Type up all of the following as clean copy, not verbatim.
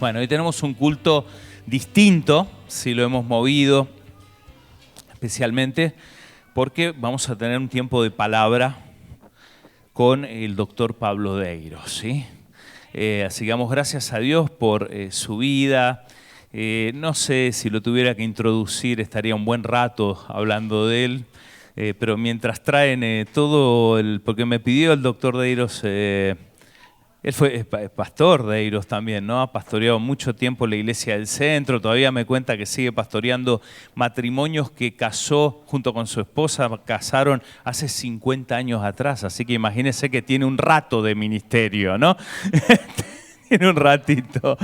Bueno, hoy tenemos un culto distinto, si lo hemos movido, especialmente porque vamos a tener un tiempo de palabra con el doctor Pablo Deyros, ¿sí? Así que damos gracias a Dios por su vida. No sé si lo tuviera que introducir, estaría un buen rato hablando de él, pero mientras traen porque me pidió el doctor Deyros, él fue pastor de Deyros también, ¿no? Ha pastoreado mucho tiempo la iglesia del centro, todavía me cuenta que sigue pastoreando matrimonios que casó junto con su esposa, casaron hace 50 años atrás, así que imagínense que tiene un rato de ministerio, ¿no? Tiene un ratito.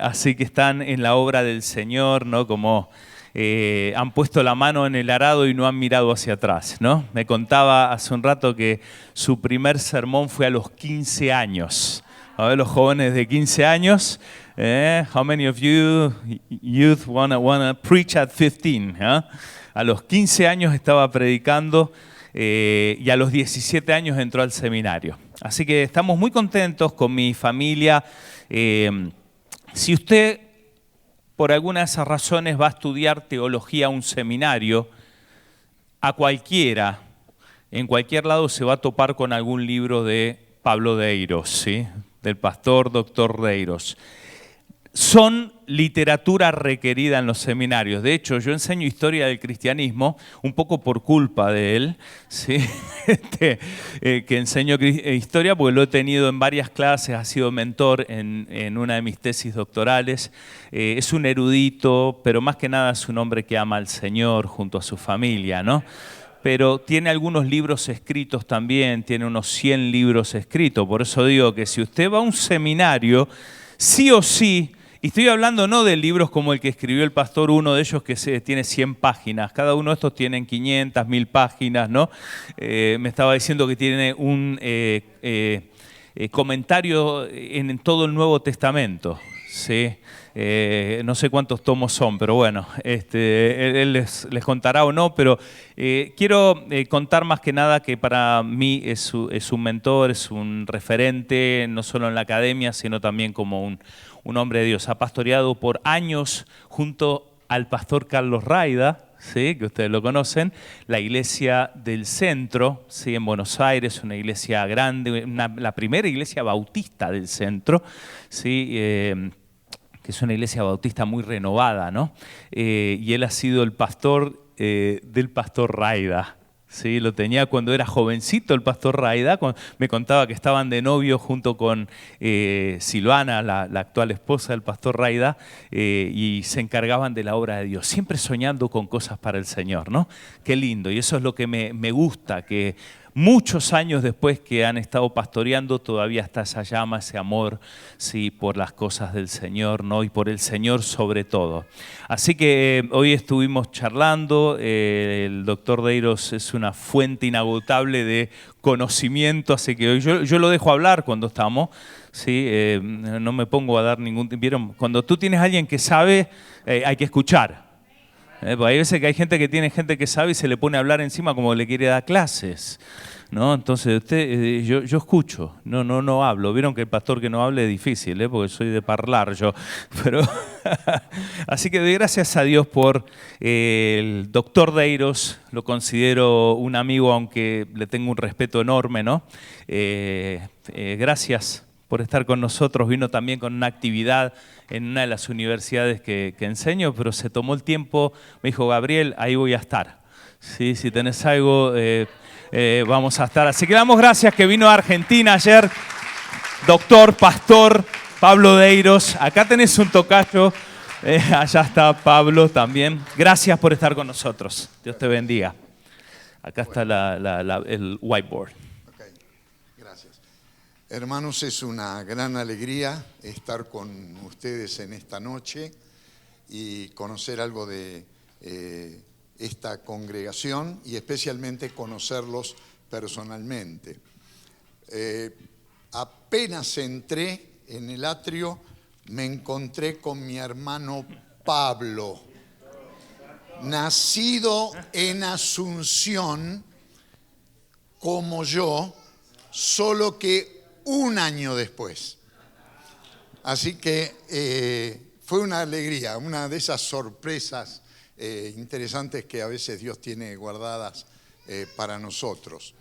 Así que están en la obra del Señor, ¿no? Como han puesto la mano en el arado y no han mirado hacia atrás, ¿no? Me contaba hace un rato que su primer sermón fue a los 15 años. A ver, los jóvenes de 15 años, how many of you youth wanna preach at 15? A los 15 años estaba predicando y a los 17 años entró al seminario. Así que estamos muy contentos con mi familia. Si usted por alguna de esas razones va a estudiar teología a un seminario, a cualquiera, en cualquier lado se va a topar con algún libro de Pablo Deyros, ¿sí? Del pastor doctor Deyros. Son literatura requerida en los seminarios. De hecho, yo enseño historia del cristianismo, un poco por culpa de él, ¿sí? Que enseño historia porque lo he tenido en varias clases, ha sido mentor en una de mis tesis doctorales. Es un erudito, pero más que nada es un hombre que ama al Señor junto a su familia, ¿no? Pero tiene algunos libros escritos también, tiene unos 100 libros escritos. Por eso digo que si usted va a un seminario, sí o sí, y estoy hablando no de libros como el que escribió el pastor, uno de ellos que tiene 100 páginas. Cada uno de estos tienen 500, 1000 páginas, ¿no? Me estaba diciendo que tiene un comentario en todo el Nuevo Testamento, ¿sí? No sé cuántos tomos son, pero bueno, él les contará o no, pero quiero contar más que nada que para mí es un mentor, es un referente, no solo en la academia, sino también como un hombre de Dios. Ha pastoreado por años junto al pastor Carlos Raida, ¿sí? Que ustedes lo conocen, la iglesia del centro, ¿sí? En Buenos Aires, una iglesia grande, la primera iglesia bautista del centro, ¿sí? Que es una iglesia bautista muy renovada, ¿no? Y él ha sido el pastor del pastor Raida. Sí, lo tenía cuando era jovencito el pastor Raida, me contaba que estaban de novio junto con Silvana, la actual esposa del pastor Raida, y se encargaban de la obra de Dios, siempre soñando con cosas para el Señor, ¿no? Qué lindo, y eso es lo que me gusta, que muchos años después que han estado pastoreando, todavía está esa llama, ese amor, sí, por las cosas del Señor, ¿no? Y por el Señor sobre todo. Así que hoy estuvimos charlando, el doctor Deyros es una fuente inagotable de conocimiento, así que hoy yo lo dejo hablar cuando estamos, ¿sí? No me pongo a dar ¿vieron? Cuando tú tienes a alguien que sabe, hay que escuchar. Pues hay veces que hay gente que sabe y se le pone a hablar encima como le quiere dar clases, ¿no? Entonces yo escucho, no hablo. Vieron que el pastor que no hable es difícil, porque soy de parlar yo. Pero así que doy gracias a Dios por el doctor Deyros, lo considero un amigo, aunque le tengo un respeto enorme, ¿no? Gracias por estar con nosotros. Vino también con una actividad en una de las universidades que enseño, pero se tomó el tiempo, me dijo, Gabriel, ahí voy a estar. Sí, si tenés algo, vamos a estar. Así que damos gracias que vino a Argentina ayer, doctor, pastor Pablo Deyros. Acá tenés un tocayo, allá está Pablo también. Gracias por estar con nosotros. Dios te bendiga. Acá está el whiteboard. Hermanos, es una gran alegría estar con ustedes en esta noche y conocer algo de esta congregación y especialmente conocerlos personalmente. Apenas entré en el atrio, me encontré con mi hermano Pablo, nacido en Asunción como yo, solo que un año después. Así que fue una alegría, una de esas sorpresas interesantes que a veces Dios tiene guardadas para nosotros.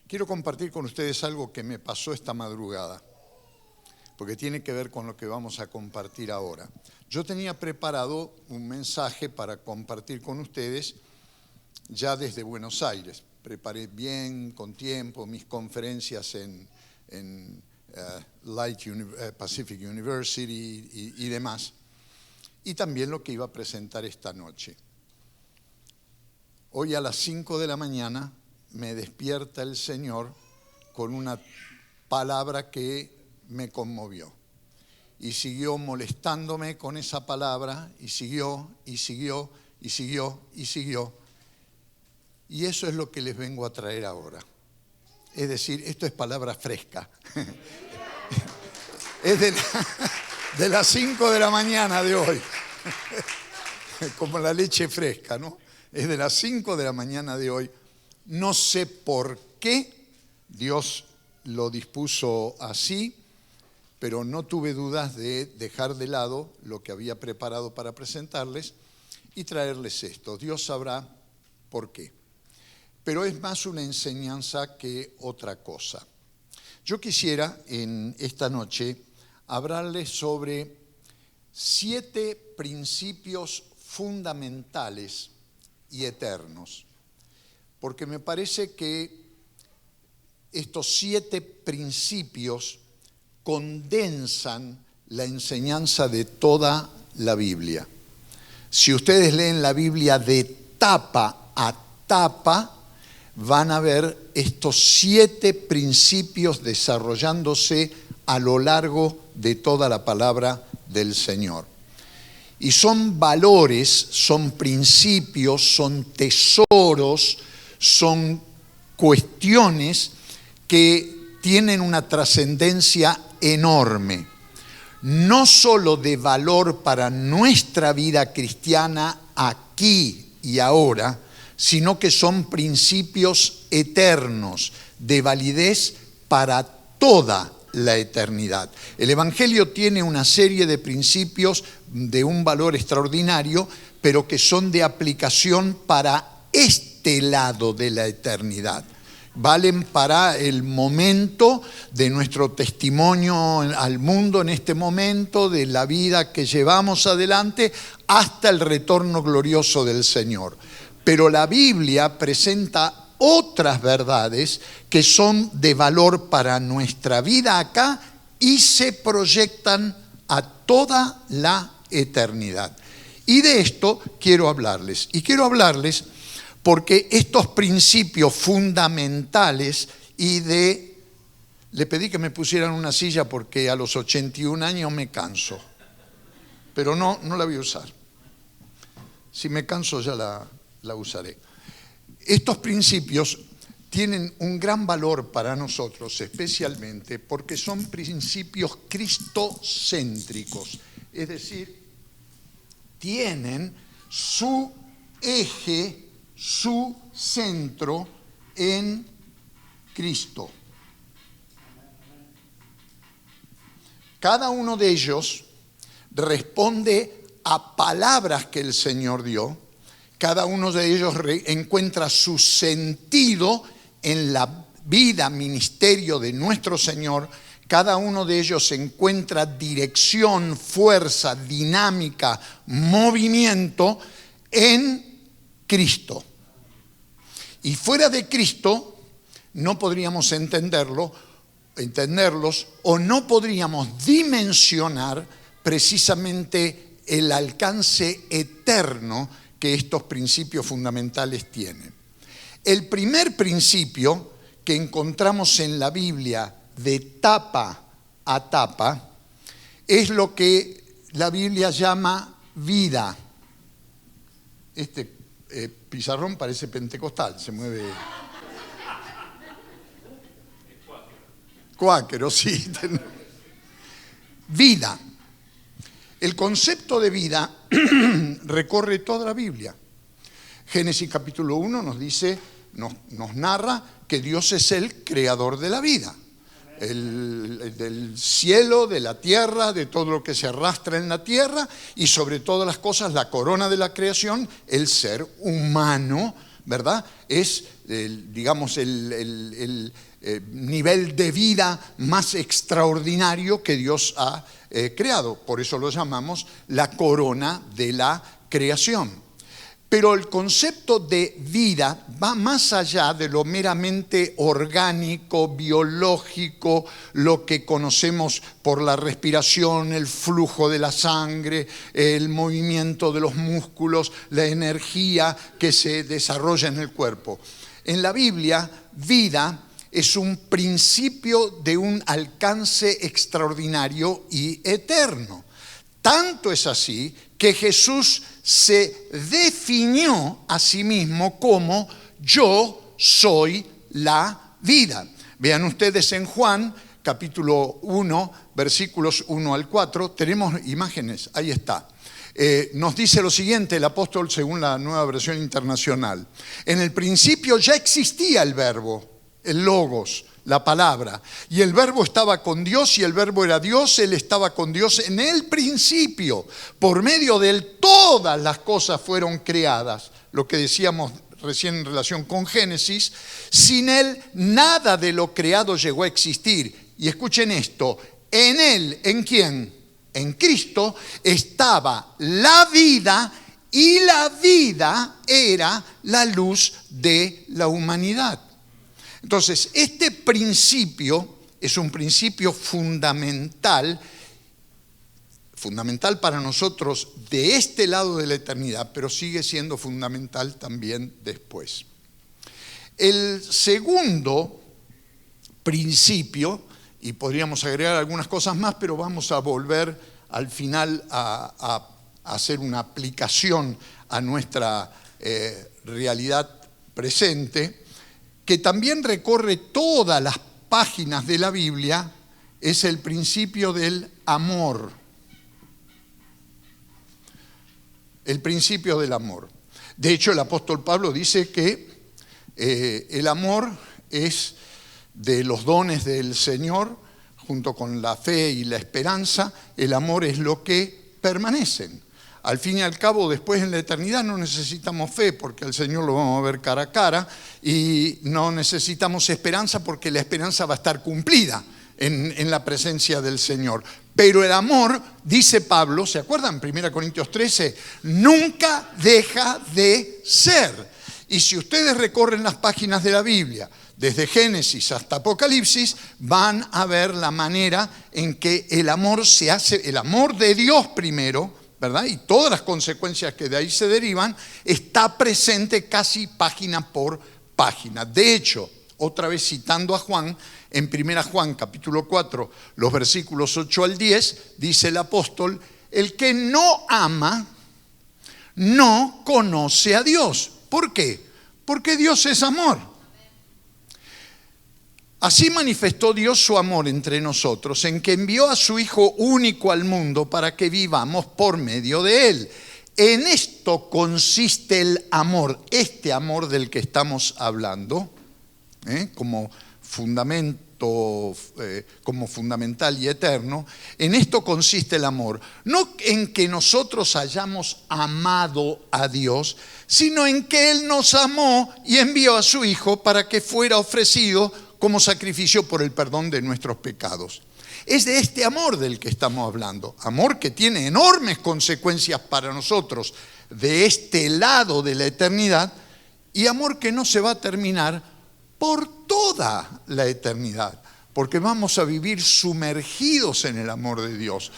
Quiero compartir con ustedes algo que me pasó esta madrugada, porque tiene que ver con lo que vamos a compartir ahora. Yo tenía preparado un mensaje para compartir con ustedes ya desde Buenos Aires. Preparé bien, con tiempo, mis conferencias en Pacific University y demás. Y también lo que iba a presentar esta noche. Hoy a las 5 de la mañana me despierta el Señor con una palabra que me conmovió. Y siguió molestándome con esa palabra, y siguió, y siguió, y siguió, y siguió. Y eso es lo que les vengo a traer ahora. Es decir, esto es palabra fresca. Es de las 5 de la mañana de hoy. Como la leche fresca, ¿no? Es de las 5 de la mañana de hoy. No sé por qué Dios lo dispuso así, pero no tuve dudas de dejar de lado lo que había preparado para presentarles y traerles esto. Dios sabrá por qué. Pero es más una enseñanza que otra cosa. Yo quisiera en esta noche hablarles sobre 7 principios fundamentales y eternos, porque me parece que estos 7 principios condensan la enseñanza de toda la Biblia. Si ustedes leen la Biblia de tapa a tapa, van a ver estos 7 principios desarrollándose a lo largo de toda la palabra del Señor. Y son valores, son principios, son tesoros, son cuestiones que tienen una trascendencia enorme, no solo de valor para nuestra vida cristiana aquí y ahora, sino que son principios eternos, de validez para toda la eternidad. El Evangelio tiene una serie de principios de un valor extraordinario, pero que son de aplicación para este lado de la eternidad. Valen para el momento de nuestro testimonio al mundo en este momento, de la vida que llevamos adelante, hasta el retorno glorioso del Señor. Pero la Biblia presenta otras verdades que son de valor para nuestra vida acá y se proyectan a toda la eternidad. Y de esto quiero hablarles. Y quiero hablarles porque estos principios fundamentales le pedí que me pusieran una silla porque a los 81 años me canso. Pero no la voy a usar. Si me canso ya la usaré. Estos principios tienen un gran valor para nosotros, especialmente porque son principios cristocéntricos. Es decir, tienen su eje, su centro en Cristo. Cada uno de ellos responde a palabras que el Señor dio. Cada uno de ellos encuentra su sentido en la vida, ministerio de nuestro Señor. Cada uno de ellos encuentra dirección, fuerza, dinámica, movimiento en Cristo. Y fuera de Cristo no podríamos entenderlos o no podríamos dimensionar precisamente el alcance eterno que estos principios fundamentales tienen. El primer principio que encontramos en la Biblia de tapa a tapa es lo que la Biblia llama vida. Este pizarrón parece pentecostal, se mueve. Cuáquero, sí. Vida. El concepto de vida recorre toda la Biblia. Génesis capítulo 1 nos dice, nos narra que Dios es el creador de la vida. del cielo, de la tierra, de todo lo que se arrastra en la tierra y sobre todas las cosas la corona de la creación, el ser humano, ¿verdad? Es, digamos, el nivel de vida más extraordinario que Dios ha creado. Por eso lo llamamos la corona de la creación. Pero el concepto de vida va más allá de lo meramente orgánico, biológico, lo que conocemos por la respiración, el flujo de la sangre, el movimiento de los músculos, la energía que se desarrolla en el cuerpo. En la Biblia, vida es un principio de un alcance extraordinario y eterno. Tanto es así que Jesús se definió a sí mismo como yo soy la vida. Vean ustedes en Juan capítulo 1, versículos 1 al 4, tenemos imágenes, ahí está. Nos dice lo siguiente el apóstol según la Nueva Versión Internacional. En el principio ya existía el verbo, el logos, la palabra, y el verbo estaba con Dios y el verbo era Dios. Él estaba con Dios en el principio. Por medio de él todas las cosas fueron creadas, lo que decíamos recién en relación con Génesis. Sin él nada de lo creado llegó a existir. Y escuchen esto, en él, ¿en quién? En Cristo estaba la vida y la vida era la luz de la humanidad. Entonces, este principio es un principio fundamental para nosotros de este lado de la eternidad, pero sigue siendo fundamental también después. El segundo principio, y podríamos agregar algunas cosas más, pero vamos a volver al final a hacer una aplicación a nuestra realidad presente, que también recorre todas las páginas de la Biblia, es el principio del amor. El principio del amor. De hecho, el apóstol Pablo dice que el amor es de los dones del Señor, junto con la fe y la esperanza. El amor es lo que permanecen. Al fin y al cabo, después en la eternidad no necesitamos fe porque al Señor lo vamos a ver cara a cara, y no necesitamos esperanza porque la esperanza va a estar cumplida en la presencia del Señor. Pero el amor, dice Pablo, ¿se acuerdan? 1 Corintios 13, nunca deja de ser. Y si ustedes recorren las páginas de la Biblia, desde Génesis hasta Apocalipsis, van a ver la manera en que el amor se hace, el amor de Dios primero, ¿verdad? Y todas las consecuencias que de ahí se derivan, está presente casi página por página. De hecho, otra vez citando a Juan, en 1 Juan capítulo 4, los versículos 8 al 10, dice el apóstol, el que no ama, no conoce a Dios. ¿Por qué? Porque Dios es amor. Así manifestó Dios su amor entre nosotros, en que envió a su Hijo único al mundo para que vivamos por medio de Él. En esto consiste el amor, este amor del que estamos hablando, como fundamento, como fundamental y eterno. En esto consiste el amor, no en que nosotros hayamos amado a Dios, sino en que Él nos amó y envió a su Hijo para que fuera ofrecido como sacrificio por el perdón de nuestros pecados. Es de este amor del que estamos hablando, amor que tiene enormes consecuencias para nosotros de este lado de la eternidad, y amor que no se va a terminar por toda la eternidad, porque vamos a vivir sumergidos en el amor de Dios,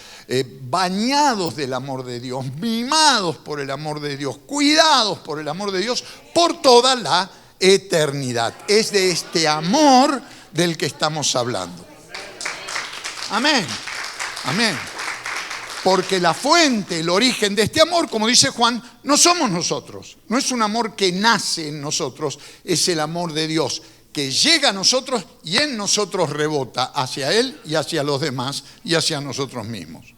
bañados del amor de Dios, mimados por el amor de Dios, cuidados por el amor de Dios por toda la eternidad. Es de este amor del que estamos hablando. Amén. Amén. Porque la fuente, el origen de este amor, como dice Juan, no somos nosotros. No es un amor que nace en nosotros, es el amor de Dios que llega a nosotros y en nosotros rebota hacia Él y hacia los demás y hacia nosotros mismos.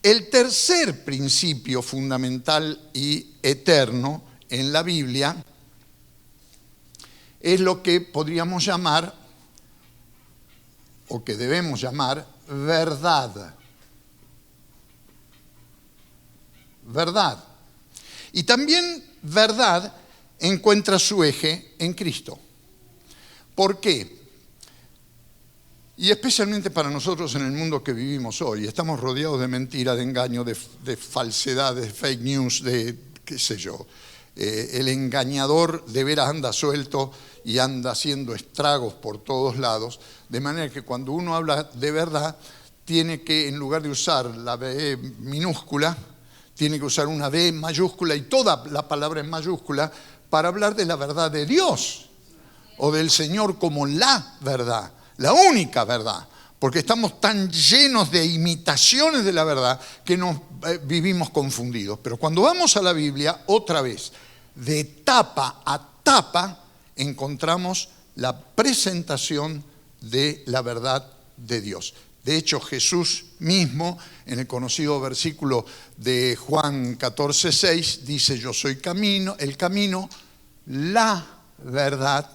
El tercer principio fundamental y eterno en la Biblia es lo que podríamos llamar o que debemos llamar verdad. Verdad. Y también verdad encuentra su eje en Cristo. ¿Por qué? Y especialmente para nosotros en el mundo que vivimos hoy, estamos rodeados de mentiras, de engaño, de falsedades, de fake news, de qué sé yo. El engañador de veras anda suelto y anda haciendo estragos por todos lados, de manera que cuando uno habla de verdad, tiene que, en lugar de usar la B minúscula, tiene que usar una D mayúscula y toda la palabra en mayúscula para hablar de la verdad de Dios o del Señor como la verdad. La única verdad, porque estamos tan llenos de imitaciones de la verdad que nos vivimos confundidos. Pero cuando vamos a la Biblia, otra vez, de tapa a tapa, encontramos la presentación de la verdad de Dios. De hecho, Jesús mismo, en el conocido versículo de Juan 14:6, dice: yo soy el camino, la verdad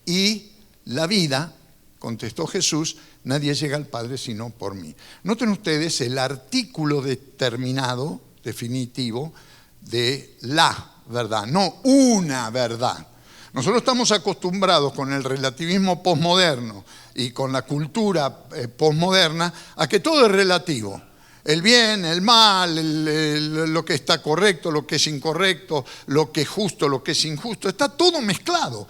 y la vida. Contestó Jesús: nadie llega al Padre sino por mí. Noten ustedes el artículo determinado, definitivo, de la verdad, no una verdad. Nosotros estamos acostumbrados con el relativismo posmoderno y con la cultura posmoderna a que todo es relativo. El bien, el mal, lo que está correcto, lo que es incorrecto, lo que es justo, lo que es injusto, está todo mezclado.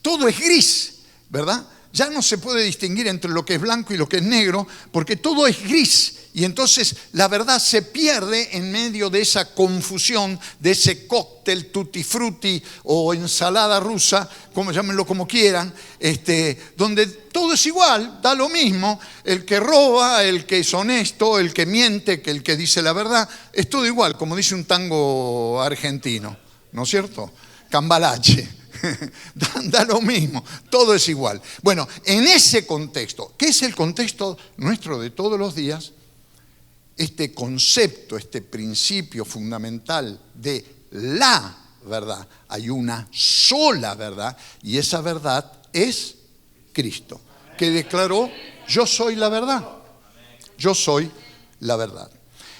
Todo es gris, ¿verdad? Ya no se puede distinguir entre lo que es blanco y lo que es negro, porque todo es gris. Y entonces la verdad se pierde en medio de esa confusión, de ese cóctel tutti frutti o ensalada rusa, como llámenlo como quieran, donde todo es igual, da lo mismo. El que roba, el que es honesto, el que miente, el que dice la verdad, es todo igual, como dice un tango argentino, ¿no es cierto? Cambalache. Da lo mismo, todo es igual. Bueno, en ese contexto, que es el contexto nuestro de todos los días, este concepto, este principio fundamental de la verdad, hay una sola verdad, y esa verdad es Cristo, que declaró: yo soy la verdad, yo soy la verdad.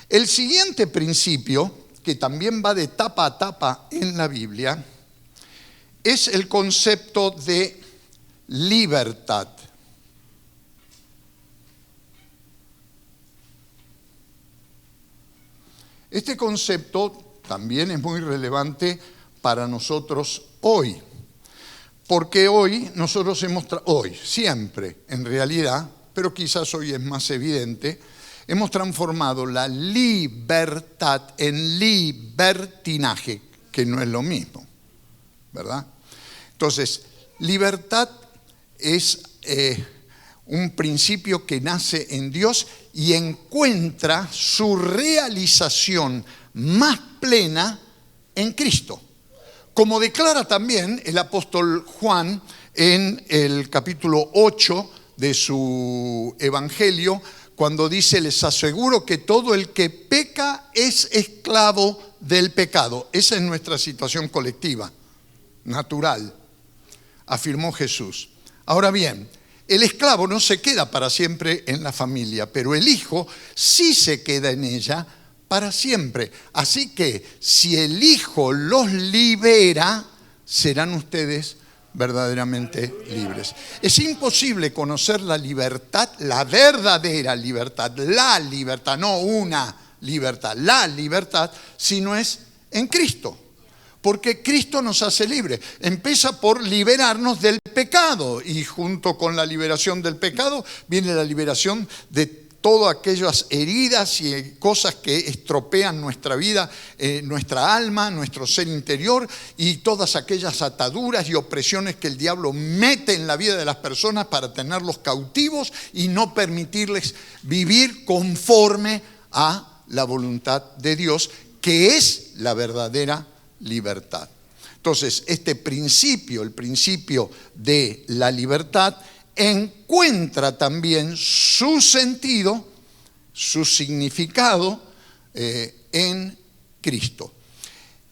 El siguiente principio, que también va de tapa a tapa en la Biblia, es el concepto de libertad. Este concepto también es muy relevante para nosotros hoy, porque hoy nosotros siempre en realidad, pero quizás hoy es más evidente, hemos transformado la libertad en libertinaje, que no es lo mismo, ¿verdad? Entonces, libertad es un principio que nace en Dios y encuentra su realización más plena en Cristo. Como declara también el apóstol Juan en el capítulo 8 de su evangelio, cuando dice: les aseguro que todo el que peca es esclavo del pecado. Esa es nuestra situación colectiva, natural, afirmó Jesús. Ahora bien, el esclavo no se queda para siempre en la familia, pero el hijo sí se queda en ella para siempre. Así que si el hijo los libera, serán ustedes verdaderamente libres. Es imposible conocer la libertad, la verdadera libertad, la libertad, no una libertad, la libertad, si no es en Cristo. Porque Cristo nos hace libres. Empieza por liberarnos del pecado, y junto con la liberación del pecado viene la liberación de todas aquellas heridas y cosas que estropean nuestra vida, nuestra alma, nuestro ser interior, y todas aquellas ataduras y opresiones que el diablo mete en la vida de las personas para tenerlos cautivos y no permitirles vivir conforme a la voluntad de Dios, que es la verdadera libertad. Entonces, este principio, el principio de la libertad, encuentra también su sentido, su significado en Cristo.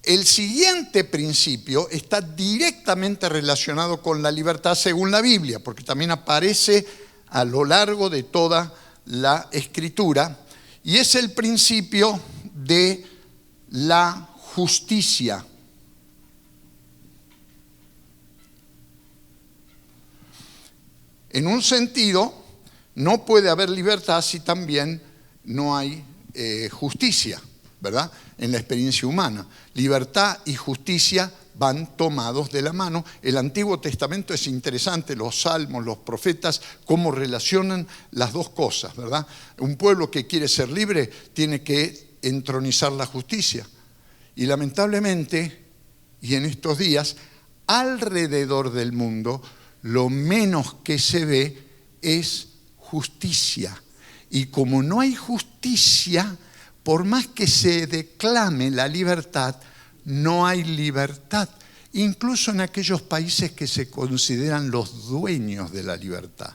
el siguiente principio está directamente relacionado con la libertad según la Biblia, porque también aparece a lo largo de toda la Escritura, y es el principio de la justicia. En un sentido, no puede haber libertad si también no hay justicia, ¿verdad? En la experiencia humana. Libertad y justicia van tomados de la mano. El Antiguo Testamento es interesante, los salmos, los profetas, cómo relacionan las dos cosas, ¿verdad? Un pueblo que quiere ser libre tiene que entronizar la justicia. Y lamentablemente, y en estos días, alrededor del mundo, lo menos que se ve es justicia. Y como no hay justicia, por más que se declame la libertad, no hay libertad. Incluso en aquellos países que se consideran los dueños de la libertad,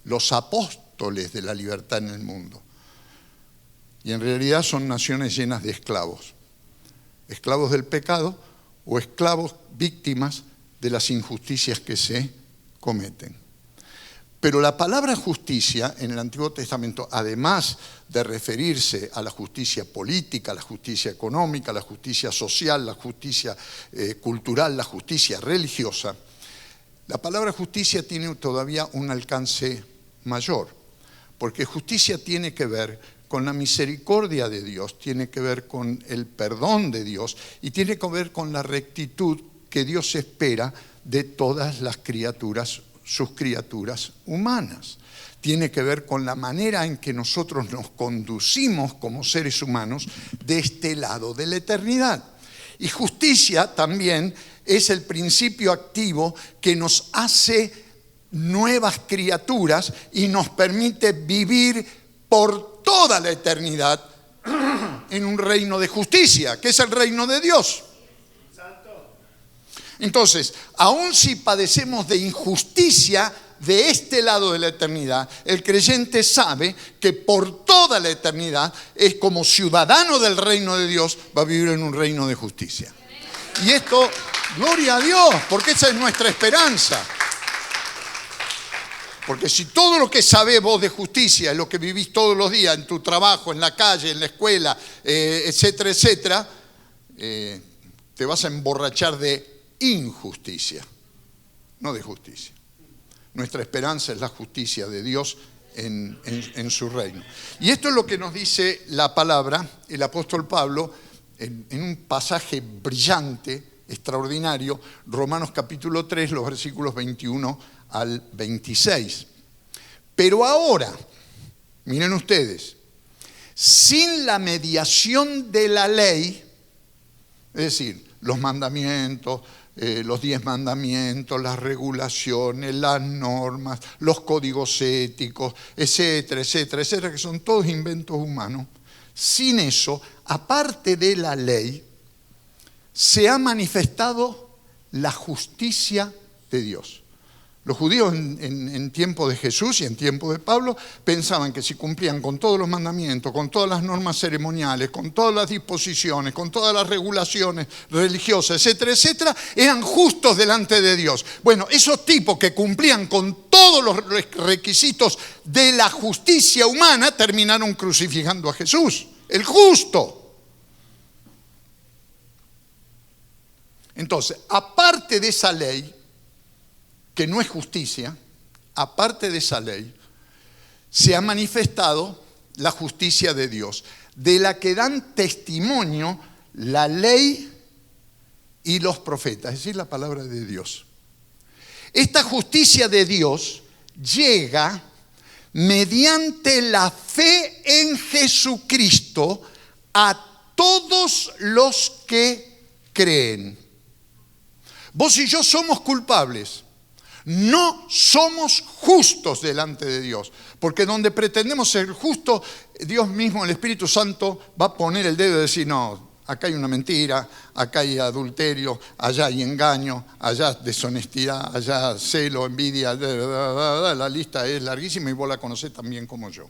los apóstoles de la libertad en el mundo. Y en realidad son naciones llenas de esclavos. Esclavos del pecado o esclavos víctimas de las injusticias que se cometen. Pero la palabra justicia en el Antiguo Testamento, además de referirse a la justicia política, a la justicia económica, a la justicia social, la justicia cultural, la justicia religiosa, la palabra justicia tiene todavía un alcance mayor, porque justicia tiene que ver con la misericordia de Dios, tiene que ver con el perdón de Dios y tiene que ver con la rectitud que Dios espera de todas las criaturas, sus criaturas humanas. Tiene que ver con la manera en que nosotros nos conducimos como seres humanos de este lado de la eternidad. Y justicia también es el principio activo que nos hace nuevas criaturas y nos permite vivir por toda la eternidad en un reino de justicia, que es el reino de Dios. Entonces, aun si padecemos de injusticia de este lado de la eternidad, el creyente sabe que por toda la eternidad es como ciudadano del reino de Dios, va a vivir en un reino de justicia. Y esto, gloria a Dios, porque esa es nuestra esperanza. Porque si todo lo que sabés vos de justicia es lo que vivís todos los días en tu trabajo, en la calle, en la escuela, etcétera, etcétera, te vas a emborrachar de injusticia, no de justicia. Nuestra esperanza es la justicia de Dios en su reino. Y esto es lo que nos dice la palabra, el apóstol Pablo, en un pasaje brillante, extraordinario, Romanos capítulo 3, los versículos 21 al 26. Pero ahora, miren ustedes, sin la mediación de la ley, es decir, los mandamientos, los 10 mandamientos, las regulaciones, las normas, los códigos éticos, etcétera, etcétera, etcétera, que son todos inventos humanos. Sin eso, aparte de la ley, se ha manifestado la justicia de Dios. Los judíos en tiempo de Jesús y en tiempo de Pablo pensaban que si cumplían con todos los mandamientos, con todas las normas ceremoniales, con todas las disposiciones, con todas las regulaciones religiosas, etcétera, etcétera, eran justos delante de Dios. Bueno, esos tipos que cumplían con todos los requisitos de la justicia humana terminaron crucificando a Jesús, el justo. Entonces, aparte de esa ley, que no es justicia, aparte de esa ley, se ha manifestado la justicia de Dios, de la que dan testimonio la ley y los profetas, es decir, la palabra de Dios. Esta justicia de Dios llega mediante la fe en Jesucristo a todos los que creen. Vos y yo somos culpables. No somos justos delante de Dios, porque donde pretendemos ser justos, Dios mismo, el Espíritu Santo, va a poner el dedo y decir, no, acá hay una mentira, acá hay adulterio, allá hay engaño, allá deshonestidad, allá celo, envidia, la lista es larguísima y vos la conocés tan bien como yo.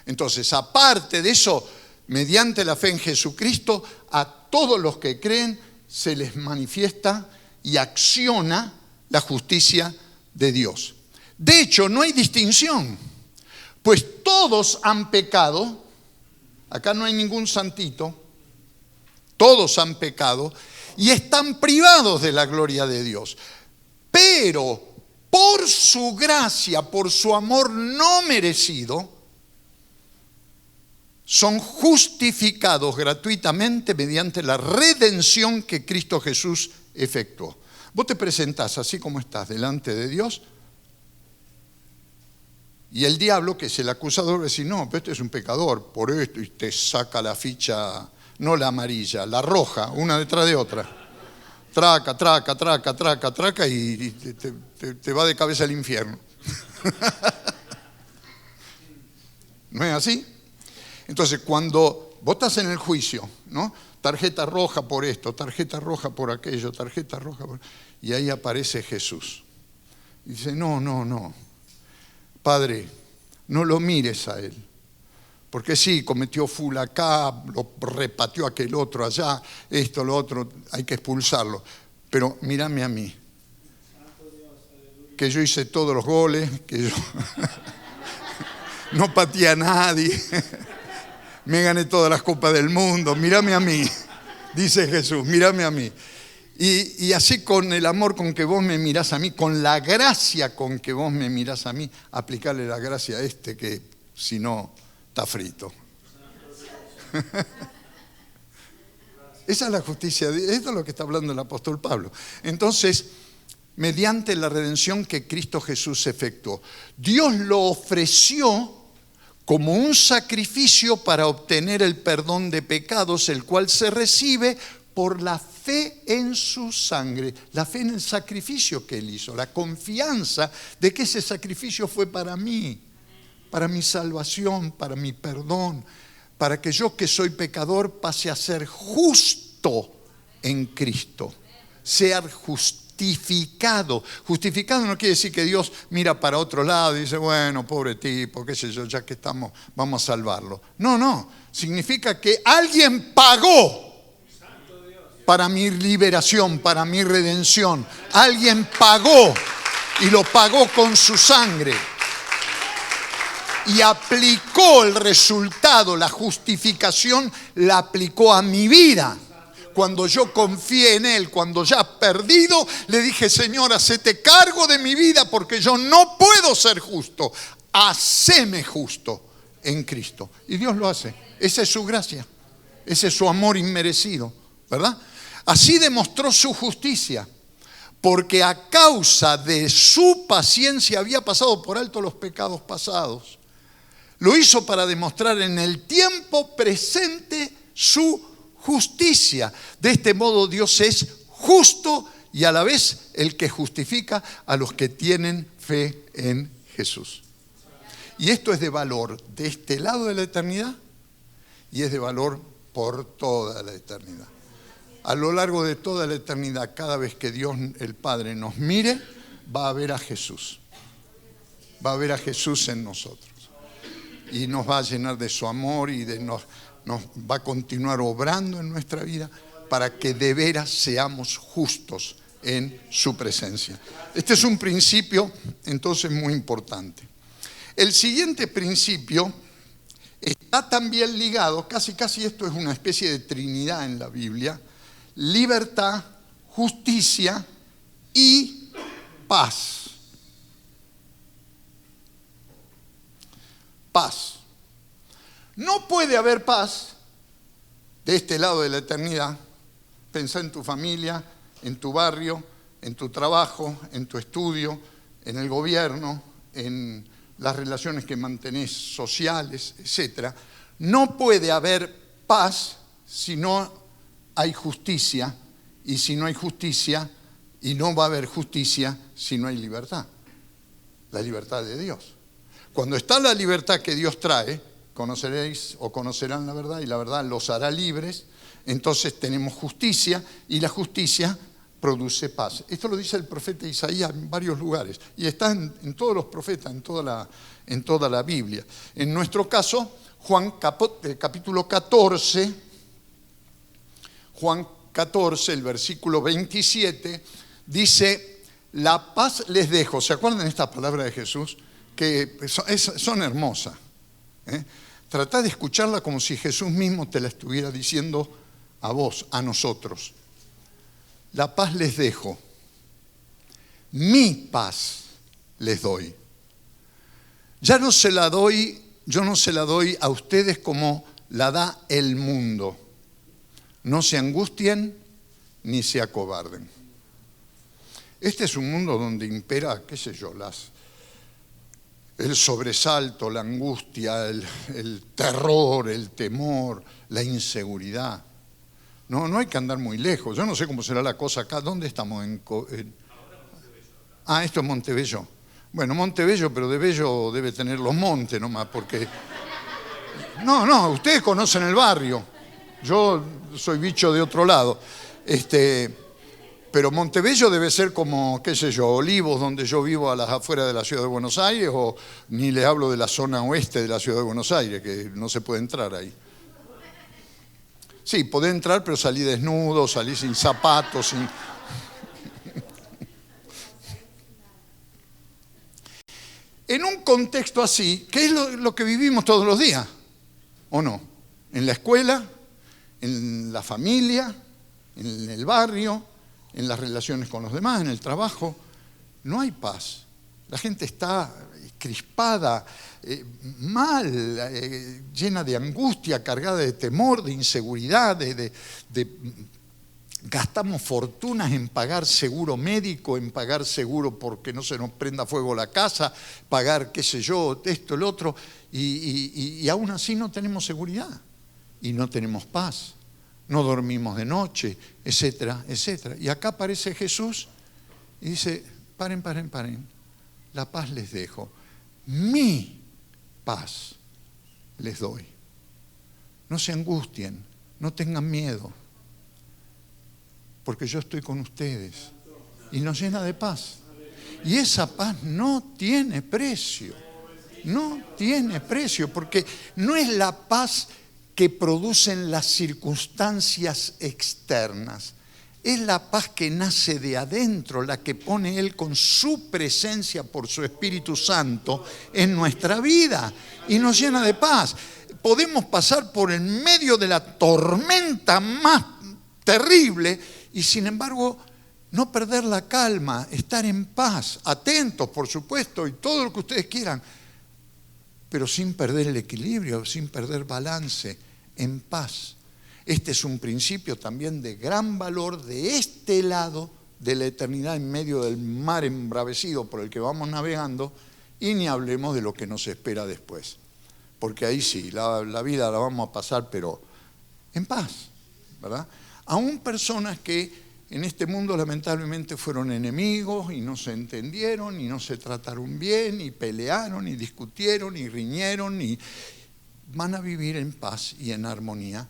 Entonces, aparte de eso, mediante la fe en Jesucristo, a todos los que creen se les manifiesta y acciona la justicia de Dios. De hecho, no hay distinción, pues todos han pecado. Acá no hay ningún santito. Todos han pecado y están privados de la gloria de Dios. Pero por su gracia, por su amor no merecido, son justificados gratuitamente mediante la redención que Cristo Jesús efectuó. Vos te presentás así como estás delante de Dios y el diablo, que es el acusador, dice, no, pero este es un pecador por esto, y te saca la ficha, no la amarilla, la roja, una detrás de otra. Traca, traca, traca, traca, traca y te va de cabeza al infierno. ¿No es así? Entonces, cuando vos estás en el juicio, ¿no? Tarjeta roja por esto, tarjeta roja por aquello, tarjeta roja por... Y ahí aparece Jesús. Y dice, no, no, no. Padre, no lo mires a él. Porque sí, cometió full acá, lo repateó aquel otro allá, esto, lo otro, hay que expulsarlo. Pero mírame a mí. Que yo hice todos los goles, que yo no pateé a nadie. Me gané todas las copas del mundo, mírame a mí, dice Jesús, mírame a mí. Y así con el amor con que vos me mirás a mí, con la gracia con que vos me mirás a mí, aplicarle la gracia a este que si no está frito. Esa es la justicia, esto es lo que está hablando el apóstol Pablo. Entonces, mediante la redención que Cristo Jesús efectuó, Dios lo ofreció como un sacrificio para obtener el perdón de pecados, el cual se recibe por la fe en su sangre, la fe en el sacrificio que Él hizo, la confianza de que ese sacrificio fue para mí, para mi salvación, para mi perdón, para que yo que soy pecador pase a ser justo en Cristo, ser justificado. Justificado no quiere decir que Dios mira para otro lado y dice, bueno, pobre tipo, qué sé yo, ya que estamos, vamos a salvarlo. No, no, significa que alguien pagó para mi liberación, para mi redención. Alguien pagó y lo pagó con su sangre. Y aplicó el resultado, la justificación, la aplicó a mi vida. Cuando yo confié en Él, cuando ya perdido, le dije, Señor, hacete cargo de mi vida porque yo no puedo ser justo. Haceme justo en Cristo. Y Dios lo hace. Esa es su gracia. Ese es su amor inmerecido, ¿verdad? Así demostró su justicia, porque a causa de su paciencia había pasado por alto los pecados pasados. Lo hizo para demostrar en el tiempo presente su justicia. De este modo Dios es justo y a la vez el que justifica a los que tienen fe en Jesús. Y esto es de valor de este lado de la eternidad y es de valor por toda la eternidad. A lo largo de toda la eternidad, cada vez que Dios el Padre nos mire, va a ver a Jesús. Va a ver a Jesús en nosotros. Y nos va a llenar de su amor y nos va a continuar obrando en nuestra vida para que de veras seamos justos en su presencia. Este es un principio entonces muy importante. El siguiente principio está también ligado, casi esto es una especie de trinidad en la Biblia: libertad, justicia y paz. Paz. No puede haber paz de este lado de la eternidad. Pensá en tu familia, en tu barrio, en tu trabajo, en tu estudio, en el gobierno, en las relaciones que mantenés sociales, etc. No puede haber paz si no hay justicia, y si no hay justicia, y no va a haber justicia si no hay libertad. La libertad de Dios. Cuando está la libertad que Dios trae, conoceréis o conocerán la verdad y la verdad los hará libres, entonces tenemos justicia y la justicia produce paz. Esto lo dice el profeta Isaías en varios lugares y está en todos los profetas, en toda la Biblia. En nuestro caso, Juan capítulo 14, Juan 14, el versículo 27, dice, la paz les dejo. ¿Se acuerdan de esta palabra de Jesús? Que son hermosas. Tratá de escucharla como si Jesús mismo te la estuviera diciendo a vos, a nosotros. La paz les dejo, mi paz les doy. Ya no se la doy, yo no se la doy a ustedes como la da el mundo. No se angustien ni se acobarden. Este es un mundo donde impera, qué sé yo, el sobresalto, la angustia, el terror, el temor, la inseguridad. No hay que andar muy lejos. Yo no sé cómo será la cosa acá. ¿Dónde estamos? Esto es Montebello. Bueno, Montebello, pero de bello debe tener los montes nomás, porque... No, ustedes conocen el barrio. Yo soy bicho de otro lado. Pero Montebello debe ser como, qué sé yo, Olivos, donde yo vivo a las afueras de la ciudad de Buenos Aires, o ni le hablo de la zona oeste de la ciudad de Buenos Aires, que no se puede entrar ahí. Sí, podés entrar, pero salí desnudo, salí sin zapatos, sin... En un contexto así, ¿qué es lo que vivimos todos los días? ¿O no? En la escuela, en la familia, en el barrio, en las relaciones con los demás, en el trabajo, no hay paz. La gente está crispada, mal, llena de angustia, cargada de temor, de inseguridad, gastamos fortunas en pagar seguro médico, en pagar seguro porque no se nos prenda fuego la casa, pagar qué sé yo, esto, el otro, y aún así no tenemos seguridad y no tenemos paz. No dormimos de noche, etcétera, etcétera. Y acá aparece Jesús y dice, paren, la paz les dejo, mi paz les doy. No se angustien, no tengan miedo, porque yo estoy con ustedes. Y nos llena de paz. Y esa paz no tiene precio, porque no es la paz que producen las circunstancias externas. Es la paz que nace de adentro, la que pone Él con su presencia por su Espíritu Santo en nuestra vida y nos llena de paz. Podemos pasar por el medio de la tormenta más terrible y sin embargo no perder la calma, estar en paz, atentos por supuesto y todo lo que ustedes quieran, pero sin perder el equilibrio, sin perder balance, en paz. Este es un principio también de gran valor de este lado de la eternidad en medio del mar embravecido por el que vamos navegando y ni hablemos de lo que nos espera después. Porque ahí sí, la vida la vamos a pasar pero en paz, ¿verdad? Aún personas que en este mundo lamentablemente fueron enemigos y no se entendieron y no se trataron bien y pelearon y discutieron y riñeron y van a vivir en paz y en armonía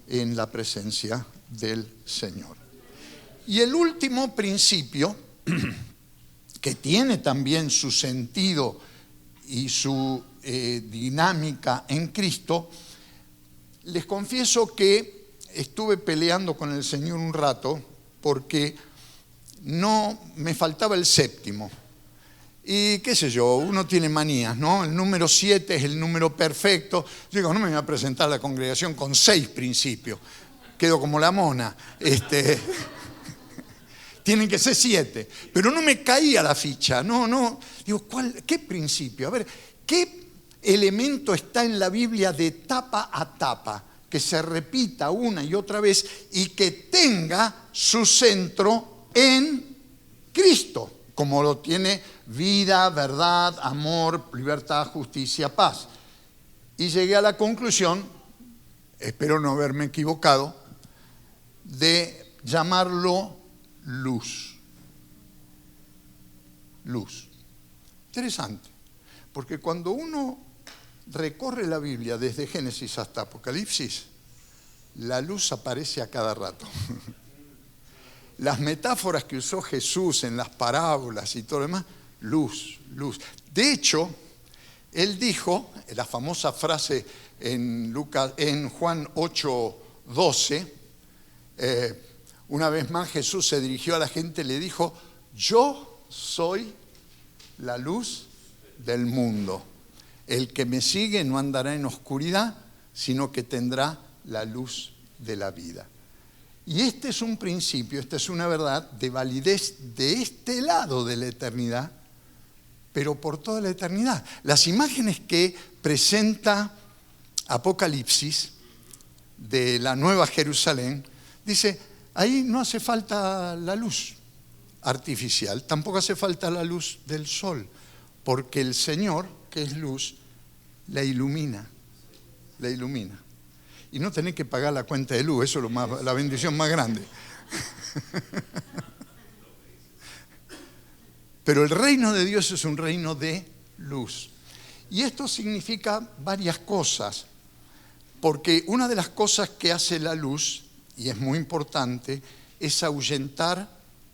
en la presencia del Señor. Y el último principio, que tiene también su sentido y su dinámica en Cristo, les confieso que estuve peleando con el Señor un rato porque no me faltaba el séptimo. Y qué sé yo, uno tiene manías, ¿no? El número 7 es el número perfecto. Yo digo, no me voy a presentar a la congregación con 6 principios. Quedo como la mona. Tienen que ser 7. Pero no me caía la ficha. No. Digo, ¿qué principio? A ver, ¿qué elemento está en la Biblia de tapa a tapa? Que se repita una y otra vez y que tenga su centro en Cristo, como lo tiene vida, verdad, amor, libertad, justicia, paz. Y llegué a la conclusión, espero no haberme equivocado, de llamarlo luz. Luz. Interesante, porque cuando uno recorre la Biblia desde Génesis hasta Apocalipsis, la luz aparece a cada rato. Las metáforas que usó Jesús en las parábolas y todo lo demás, luz. De hecho, Él dijo, la famosa frase, en Juan 8:12, una vez más Jesús se dirigió a la gente y le dijo: yo soy la luz del mundo. El que me sigue no andará en oscuridad, sino que tendrá la luz de la vida. Y este es un principio, esta es una verdad de validez de este lado de la eternidad, pero por toda la eternidad. Las imágenes que presenta Apocalipsis de la Nueva Jerusalén, dice, ahí no hace falta la luz artificial, tampoco hace falta la luz del sol, porque el Señor, que es luz, la ilumina. La ilumina. Y no tenés que pagar la cuenta de luz, eso es la bendición más grande. Pero el reino de Dios es un reino de luz. Y esto significa varias cosas, porque una de las cosas que hace la luz, y es muy importante, es ahuyentar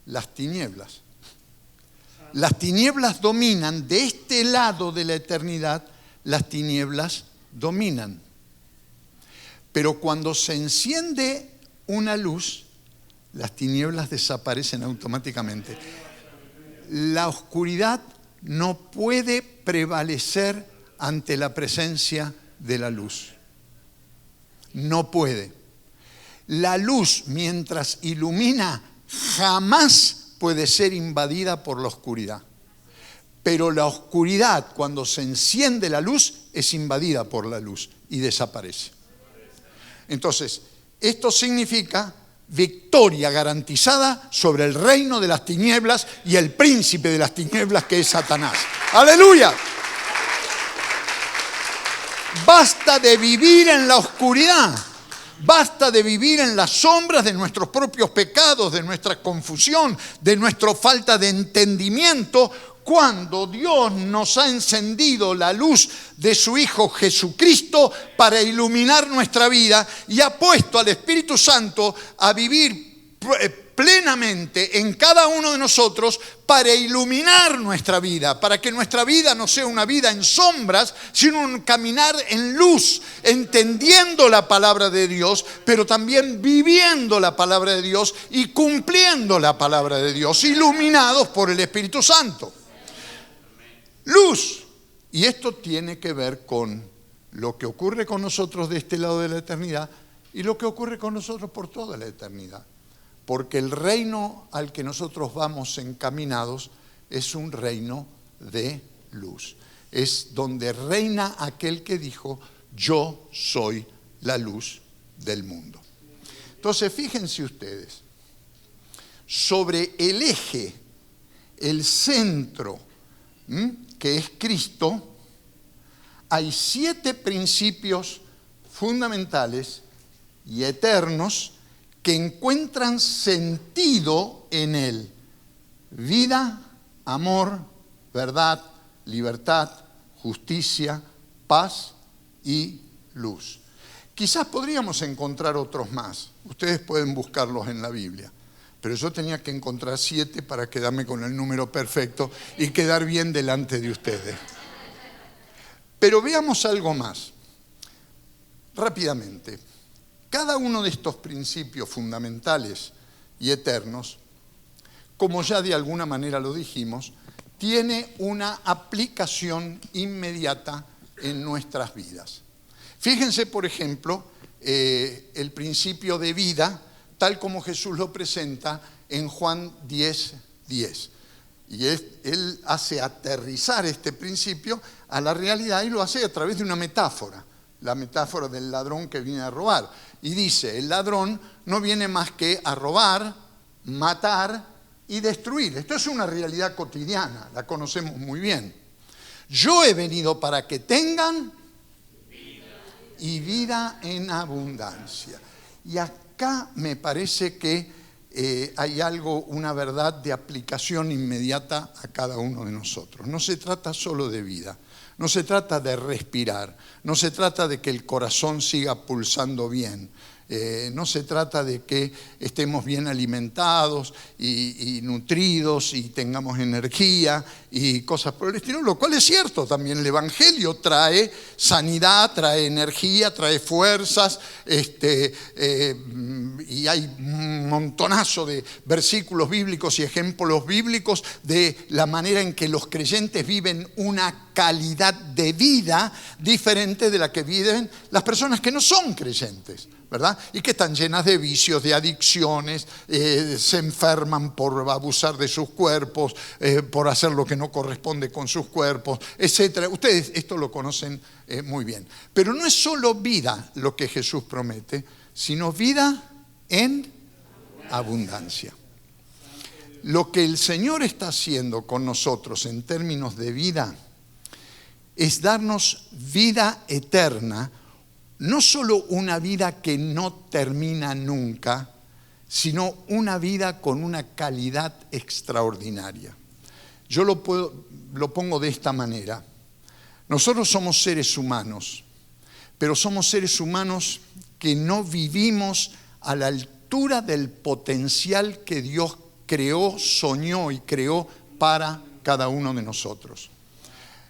las tinieblas. Las tinieblas dominan, de este lado de la eternidad, las tinieblas dominan. Pero cuando se enciende una luz, las tinieblas desaparecen automáticamente. La oscuridad no puede prevalecer ante la presencia de la luz. No puede. La luz, mientras ilumina, jamás puede ser invadida por la oscuridad. Pero la oscuridad, cuando se enciende la luz, es invadida por la luz y desaparece. Entonces, esto significa victoria garantizada sobre el reino de las tinieblas y el príncipe de las tinieblas, que es Satanás. ¡Aleluya! Basta de vivir en la oscuridad. Basta de vivir en las sombras de nuestros propios pecados, de nuestra confusión, de nuestra falta de entendimiento, cuando Dios nos ha encendido la luz de su Hijo Jesucristo para iluminar nuestra vida y ha puesto al Espíritu Santo a vivir plenamente en cada uno de nosotros para iluminar nuestra vida, para que nuestra vida no sea una vida en sombras, sino un caminar en luz, entendiendo la palabra de Dios, pero también viviendo la palabra de Dios y cumpliendo la palabra de Dios, iluminados por el Espíritu Santo. Luz. Y esto tiene que ver con lo que ocurre con nosotros de este lado de la eternidad y lo que ocurre con nosotros por toda la eternidad. Porque el reino al que nosotros vamos encaminados es un reino de luz. Es donde reina aquel que dijo: yo soy la luz del mundo. Entonces, fíjense ustedes, sobre el eje, el centro, que es Cristo, hay 7 principios fundamentales y eternos que encuentran sentido en Él: vida, amor, verdad, libertad, justicia, paz y luz. Quizás podríamos encontrar otros más. Ustedes pueden buscarlos en la Biblia. Pero yo tenía que encontrar 7 para quedarme con el número perfecto y quedar bien delante de ustedes. Pero veamos algo más. Rápidamente. Cada uno de estos principios fundamentales y eternos, como ya de alguna manera lo dijimos, tiene una aplicación inmediata en nuestras vidas. Fíjense, por ejemplo, el principio de vida, tal como Jesús lo presenta en Juan 10:10. Y él hace aterrizar este principio a la realidad y lo hace a través de una metáfora, la metáfora del ladrón que viene a robar. Y dice, el ladrón no viene más que a robar, matar y destruir. Esto es una realidad cotidiana, la conocemos muy bien. Yo he venido para que tengan y vida en abundancia. Y acá me parece que hay algo, una verdad de aplicación inmediata a cada uno de nosotros. No se trata solo de vida, no se trata de respirar, no se trata de que el corazón siga pulsando bien. No se trata de que estemos bien alimentados y nutridos y tengamos energía y cosas por el estilo, lo cual es cierto también. El Evangelio trae sanidad, trae energía, trae fuerzas, y hay un montonazo de versículos bíblicos y ejemplos bíblicos de la manera en que los creyentes viven una calidad de vida diferente de la que viven las personas que no son creyentes, ¿verdad? Y que están llenas de vicios, de adicciones, se enferman por abusar de sus cuerpos, por hacer lo que no corresponde con sus cuerpos, etc. Ustedes esto lo conocen muy bien. Pero no es solo vida lo que Jesús promete, sino vida en abundancia. Lo que el Señor está haciendo con nosotros en términos de vida es darnos vida eterna. No solo una vida que no termina nunca, sino una vida con una calidad extraordinaria. Yo lo pongo de esta manera. Nosotros somos seres humanos, pero somos seres humanos que no vivimos a la altura del potencial que Dios creó, soñó y creó para cada uno de nosotros.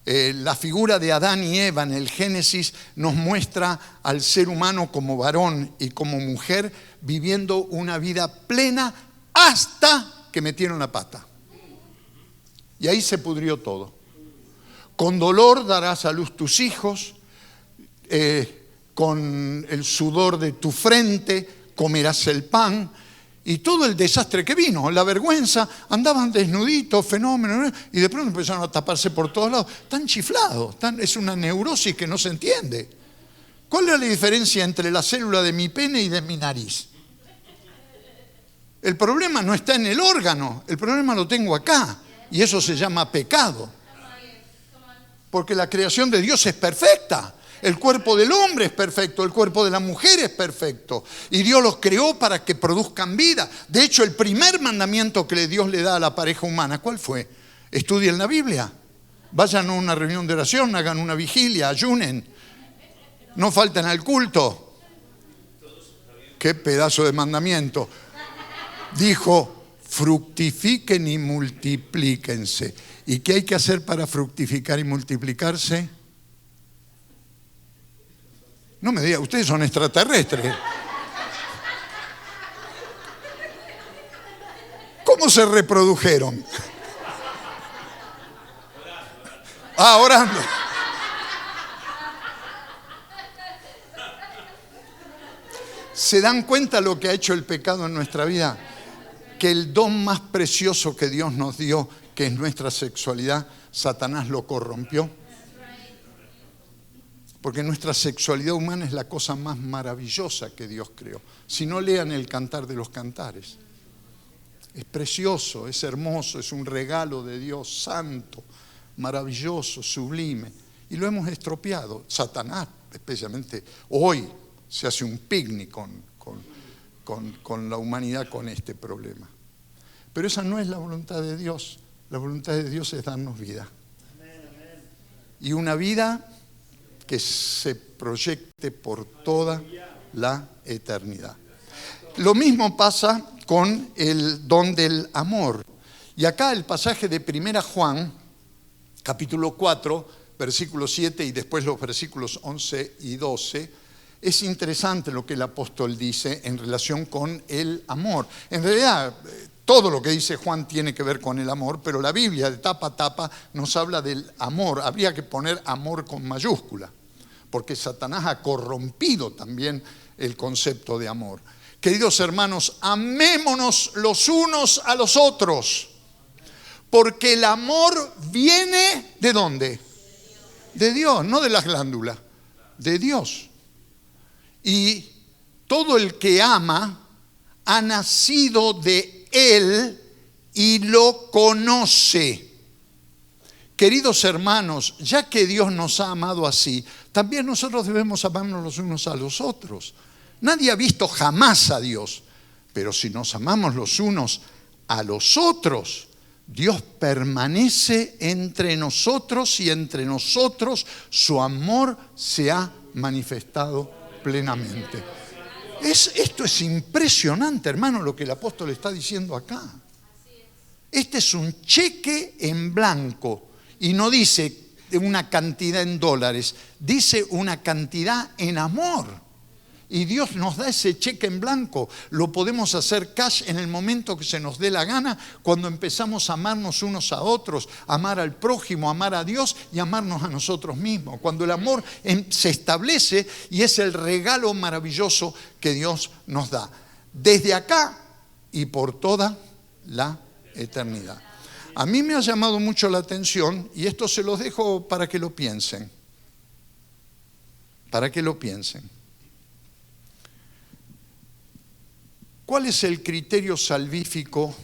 La figura de Adán y Eva en el Génesis nos muestra al ser humano como varón y como mujer viviendo una vida plena hasta que metieron la pata. Y ahí se pudrió todo. Con dolor darás a luz tus hijos, con el sudor de tu frente comerás el pan. Y todo el desastre que vino, la vergüenza, andaban desnuditos, fenómenos, y de pronto empezaron a taparse por todos lados. Están chiflados, es una neurosis que no se entiende. ¿Cuál es la diferencia entre la célula de mi pene y de mi nariz? El problema no está en el órgano, el problema lo tengo acá, y eso se llama pecado. Porque la creación de Dios es perfecta. El cuerpo del hombre es perfecto, el cuerpo de la mujer es perfecto. Y Dios los creó para que produzcan vida. De hecho, el primer mandamiento que Dios le da a la pareja humana, ¿cuál fue? Estudien la Biblia. Vayan a una reunión de oración, hagan una vigilia, ayunen. No falten al culto. Qué pedazo de mandamiento. Dijo, fructifiquen y multiplíquense. ¿Y qué hay que hacer para fructificar y multiplicarse? No me digan, ustedes son extraterrestres. ¿Cómo se reprodujeron? Orando. ¿Se dan cuenta lo que ha hecho el pecado en nuestra vida? Que el don más precioso que Dios nos dio, que es nuestra sexualidad, Satanás lo corrompió. Porque nuestra sexualidad humana es la cosa más maravillosa que Dios creó. Si no, lean el Cantar de los Cantares. Es precioso, es hermoso, es un regalo de Dios santo, maravilloso, sublime. Y lo hemos estropeado. Satanás, especialmente hoy, se hace un picnic con la humanidad con este problema. Pero esa no es la voluntad de Dios. La voluntad de Dios es darnos vida. Y una vida que se proyecte por toda la eternidad. Lo mismo pasa con el don del amor. Y acá el pasaje de 1 Juan, capítulo 4, versículo 7 y después los versículos 11 y 12, es interesante lo que el apóstol dice en relación con el amor. En realidad, todo lo que dice Juan tiene que ver con el amor, pero la Biblia de tapa a tapa nos habla del amor. Habría que poner amor con mayúscula, porque Satanás ha corrompido también el concepto de amor. Queridos hermanos, amémonos los unos a los otros, porque el amor viene ¿de dónde? De Dios, no de las glándulas, de Dios. Y todo el que ama ha nacido de Él y lo conoce. Queridos hermanos, ya que Dios nos ha amado así, también nosotros debemos amarnos los unos a los otros. Nadie ha visto jamás a Dios, pero si nos amamos los unos a los otros, Dios permanece entre nosotros y entre nosotros su amor se ha manifestado plenamente. Esto es impresionante, hermano, lo que el apóstol está diciendo acá. Este es un cheque en blanco y no dice una cantidad en dólares, dice una cantidad en amor. Y Dios nos da ese cheque en blanco. Lo podemos hacer cash en el momento que se nos dé la gana, cuando empezamos a amarnos unos a otros, amar al prójimo, amar a Dios y amarnos a nosotros mismos. Cuando el amor se establece y es el regalo maravilloso que Dios nos da. Desde acá y por toda la eternidad. A mí me ha llamado mucho la atención, y esto se los dejo para que lo piensen. Para que lo piensen. ¿Cuál es el criterio salvífico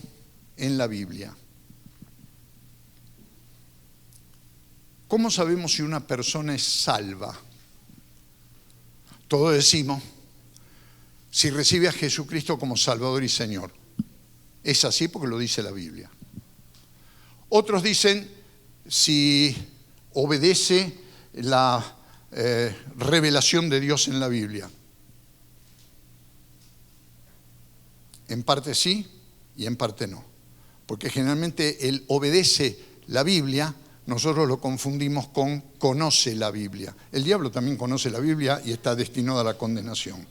en la Biblia? ¿Cómo sabemos si una persona es salva? Todos decimos, si recibe a Jesucristo como Salvador y Señor. Es así porque lo dice la Biblia. Otros dicen, si obedece la revelación de Dios en la Biblia. En parte sí y en parte no. Porque generalmente el obedece la Biblia, nosotros lo confundimos con conoce la Biblia. El diablo también conoce la Biblia y está destinado a la condenación.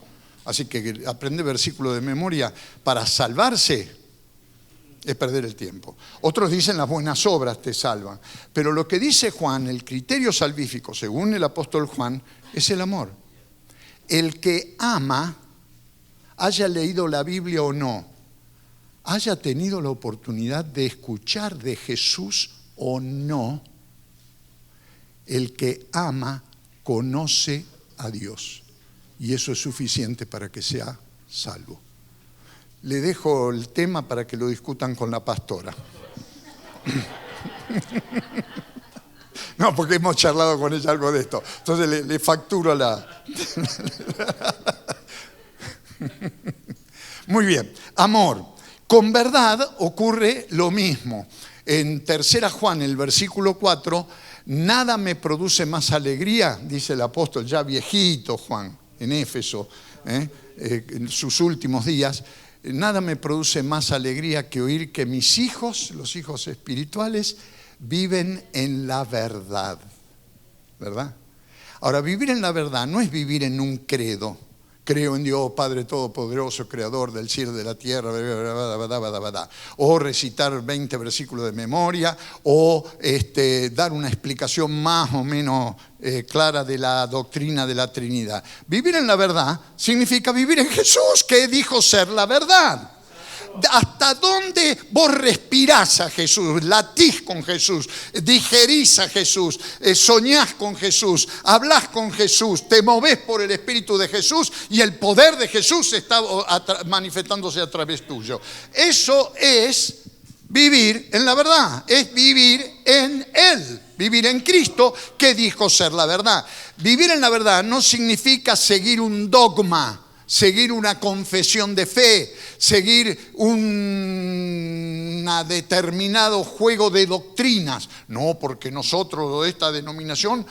Así que aprender versículos de memoria para salvarse es perder el tiempo. Otros dicen las buenas obras te salvan. Pero lo que dice Juan, el criterio salvífico, según el apóstol Juan, es el amor. El que ama, haya leído la Biblia o no, haya tenido la oportunidad de escuchar de Jesús o no, el que ama conoce a Dios. Y eso es suficiente para que sea salvo. Le dejo el tema para que lo discutan con la pastora. No, porque hemos charlado con ella algo de esto. Entonces le facturo la... Muy bien, amor. Con verdad ocurre lo mismo. En 3 Juan, el versículo 4, nada me produce más alegría, dice el apóstol, ya viejito Juan, en Éfeso, en sus últimos días, nada me produce más alegría que oír que mis hijos, los hijos espirituales, viven en la verdad. ¿Verdad? Ahora, vivir en la verdad no es vivir en un credo. Creo en Dios, Padre Todopoderoso, Creador del cielo y de la tierra, o recitar 20 versículos de memoria, o dar una explicación más o menos clara de la doctrina de la Trinidad. Vivir en la verdad significa vivir en Jesús, que dijo ser la verdad. ¿Hasta dónde vos respirás a Jesús? Latís con Jesús, digerís a Jesús, soñás con Jesús, hablás con Jesús, te movés por el Espíritu de Jesús y el poder de Jesús está manifestándose a través tuyo. Eso es vivir en la verdad, es vivir en Él, vivir en Cristo, que dijo ser la verdad. Vivir en la verdad no significa seguir un dogma, seguir una confesión de fe, seguir un determinado juego de doctrinas. No, porque nosotros de esta denominación,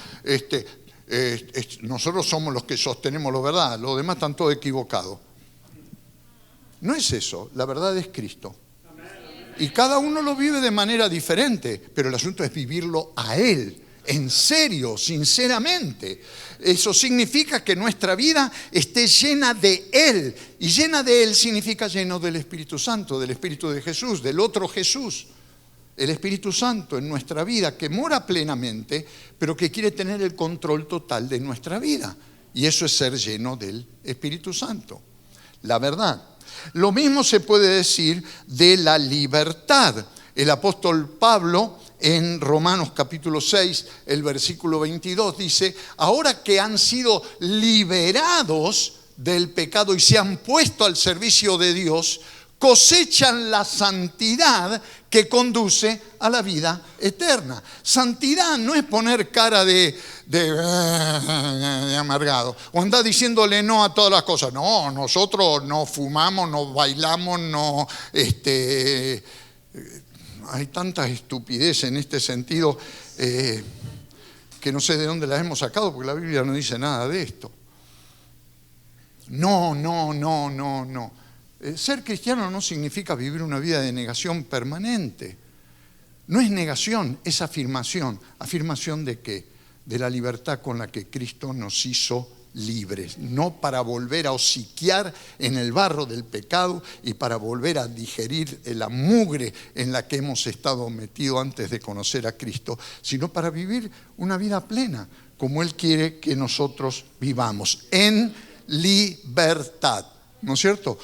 nosotros somos los que sostenemos la verdad, los demás están todos equivocados. No es eso, la verdad es Cristo. Y cada uno lo vive de manera diferente, pero el asunto es vivirlo a Él, en serio, sinceramente. Eso significa que nuestra vida esté llena de Él. Y llena de Él significa lleno del Espíritu Santo, del Espíritu de Jesús, del otro Jesús. El Espíritu Santo en nuestra vida, que mora plenamente, pero que quiere tener el control total de nuestra vida. Y eso es ser lleno del Espíritu Santo. La verdad. Lo mismo se puede decir de la libertad. El apóstol Pablo, en Romanos capítulo 6, el versículo 22, dice: ahora que han sido liberados del pecado y se han puesto al servicio de Dios, cosechan la santidad que conduce a la vida eterna. Santidad no es poner cara de amargado o andar diciéndole no a todas las cosas. No, nosotros no fumamos, no bailamos, no... Hay tantas estupideces en este sentido que no sé de dónde las hemos sacado, porque la Biblia no dice nada de esto. No, no, no, no, no. Ser cristiano no significa vivir una vida de negación permanente. No es negación, es afirmación. ¿Afirmación de qué? De la libertad con la que Cristo nos hizo libres, no para volver a hociquear en el barro del pecado y para volver a digerir la mugre en la que hemos estado metidos antes de conocer a Cristo, sino para vivir una vida plena, como Él quiere que nosotros vivamos, en libertad, ¿no es cierto?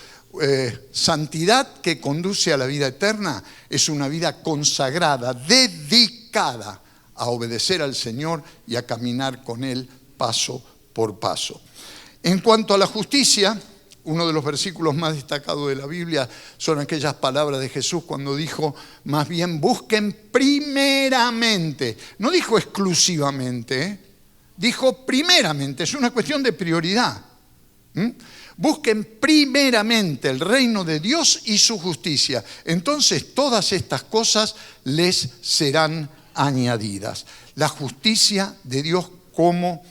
Santidad que conduce a la vida eterna es una vida consagrada, dedicada a obedecer al Señor y a caminar con Él paso por paso. En cuanto a la justicia, uno de los versículos más destacados de la Biblia son aquellas palabras de Jesús cuando dijo, más bien busquen primeramente, no dijo exclusivamente, dijo primeramente, es una cuestión de prioridad. Busquen primeramente el reino de Dios y su justicia. Entonces todas estas cosas les serán añadidas. La justicia de Dios como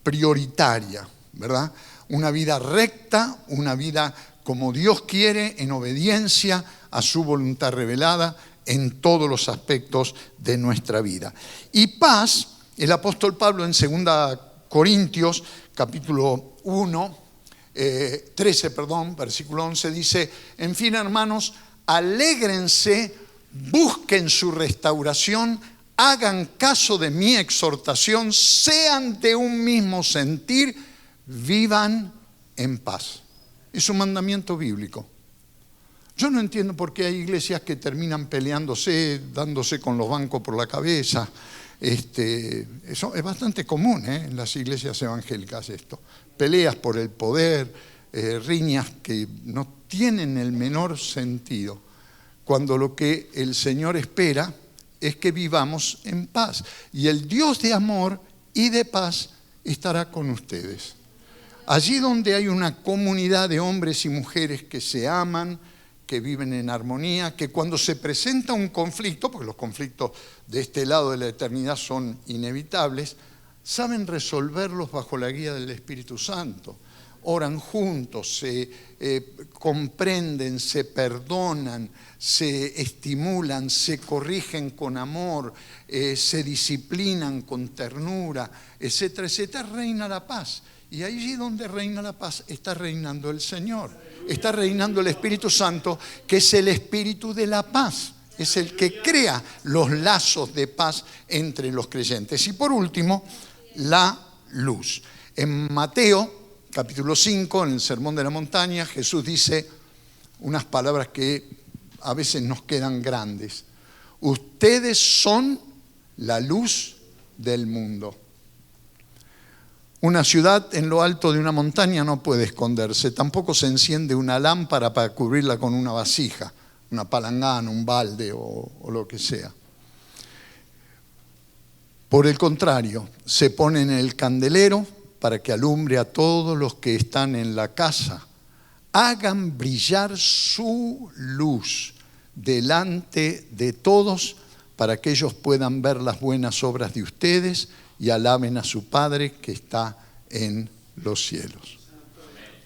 prioritaria, ¿verdad? Una vida recta, una vida como Dios quiere, en obediencia a su voluntad revelada en todos los aspectos de nuestra vida. Y paz, el apóstol Pablo en 2 Corintios, capítulo 13, versículo 11, dice, en fin, hermanos, alégrense, busquen su restauración, hagan caso de mi exhortación, sean de un mismo sentir, vivan en paz. Es un mandamiento bíblico. Yo no entiendo por qué hay iglesias que terminan peleándose, dándose con los bancos por la cabeza. Eso es bastante común en las iglesias evangélicas esto. Peleas por el poder, riñas que no tienen el menor sentido, cuando lo que el Señor espera es que vivamos en paz. Y el Dios de amor y de paz estará con ustedes. Allí donde hay una comunidad de hombres y mujeres que se aman, que viven en armonía, que cuando se presenta un conflicto, porque los conflictos de este lado de la eternidad son inevitables, saben resolverlos bajo la guía del Espíritu Santo. Oran juntos, se comprenden, se perdonan, se estimulan, se corrigen con amor, se disciplinan con ternura, etcétera, etcétera. Reina la paz. Y allí donde reina la paz está reinando el Señor. Está reinando el Espíritu Santo, que es el Espíritu de la paz. Es el que crea los lazos de paz entre los creyentes. Y por último, la luz. En Mateo capítulo 5, en el Sermón de la Montaña, Jesús dice unas palabras que a veces nos quedan grandes. Ustedes son la luz del mundo. Una ciudad en lo alto de una montaña no puede esconderse. Tampoco se enciende una lámpara para cubrirla con una vasija, una palangana, un balde o lo que sea. Por el contrario, se pone en el candelero para que alumbre a todos los que están en la casa. Hagan brillar su luz delante de todos para que ellos puedan ver las buenas obras de ustedes y alaben a su Padre que está en los cielos.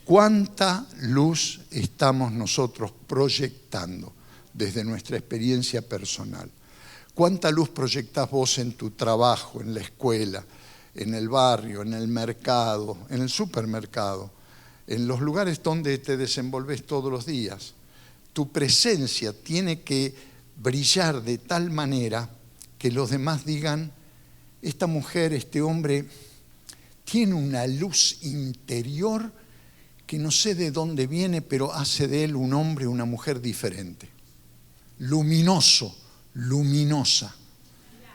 ¿Cuánta luz estamos nosotros proyectando desde nuestra experiencia personal? ¿Cuánta luz proyectás vos en tu trabajo, en la escuela, en el barrio, en el mercado, en el supermercado, en los lugares donde te desenvolves todos los días? Tu presencia tiene que brillar de tal manera que los demás digan, esta mujer, este hombre, tiene una luz interior que no sé de dónde viene, pero hace de él un hombre, una mujer diferente. Luminoso, luminosa.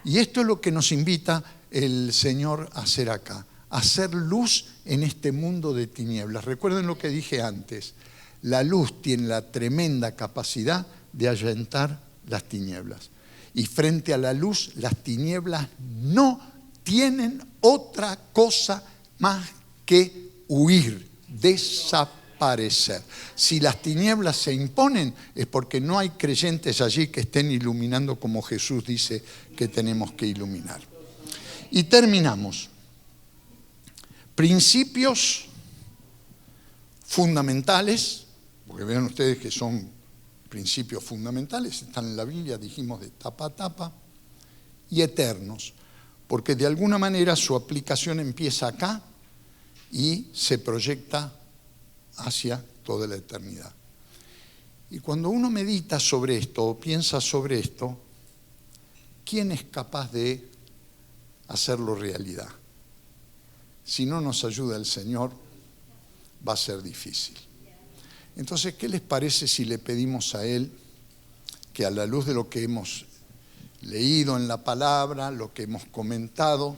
Y esto es lo que nos invita el Señor a hacer acá, a hacer luz en este mundo de tinieblas. Recuerden lo que dije antes, la luz tiene la tremenda capacidad de ahuyentar las tinieblas. Y frente a la luz, las tinieblas no tienen otra cosa más que huir, desaparecer. Si las tinieblas se imponen, es porque no hay creyentes allí que estén iluminando como Jesús dice que tenemos que iluminar. Y terminamos. Principios fundamentales, porque vean ustedes que son principios fundamentales, están en la Biblia, dijimos de tapa a tapa, y eternos, porque de alguna manera su aplicación empieza acá y se proyecta hacia toda la eternidad. Y cuando uno medita sobre esto o piensa sobre esto, ¿quién es capaz de hacerlo realidad? Si no nos ayuda el Señor, va a ser difícil. Entonces, ¿qué les parece si le pedimos a Él que a la luz de lo que hemos leído en la palabra, lo que hemos comentado,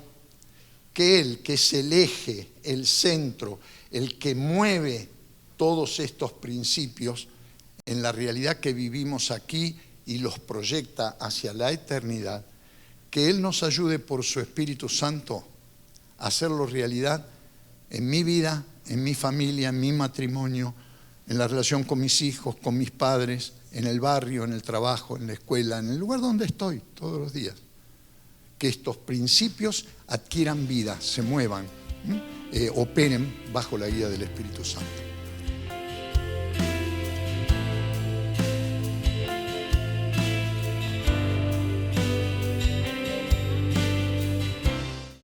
que Él, que es el eje, el centro, el que mueve todos estos principios en la realidad que vivimos aquí y los proyecta hacia la eternidad, que Él nos ayude por su Espíritu Santo a hacerlo realidad en mi vida, en mi familia, en mi matrimonio, en la relación con mis hijos, con mis padres, en el barrio, en el trabajo, en la escuela, en el lugar donde estoy todos los días. Que estos principios adquieran vida, se muevan, operen bajo la guía del Espíritu Santo.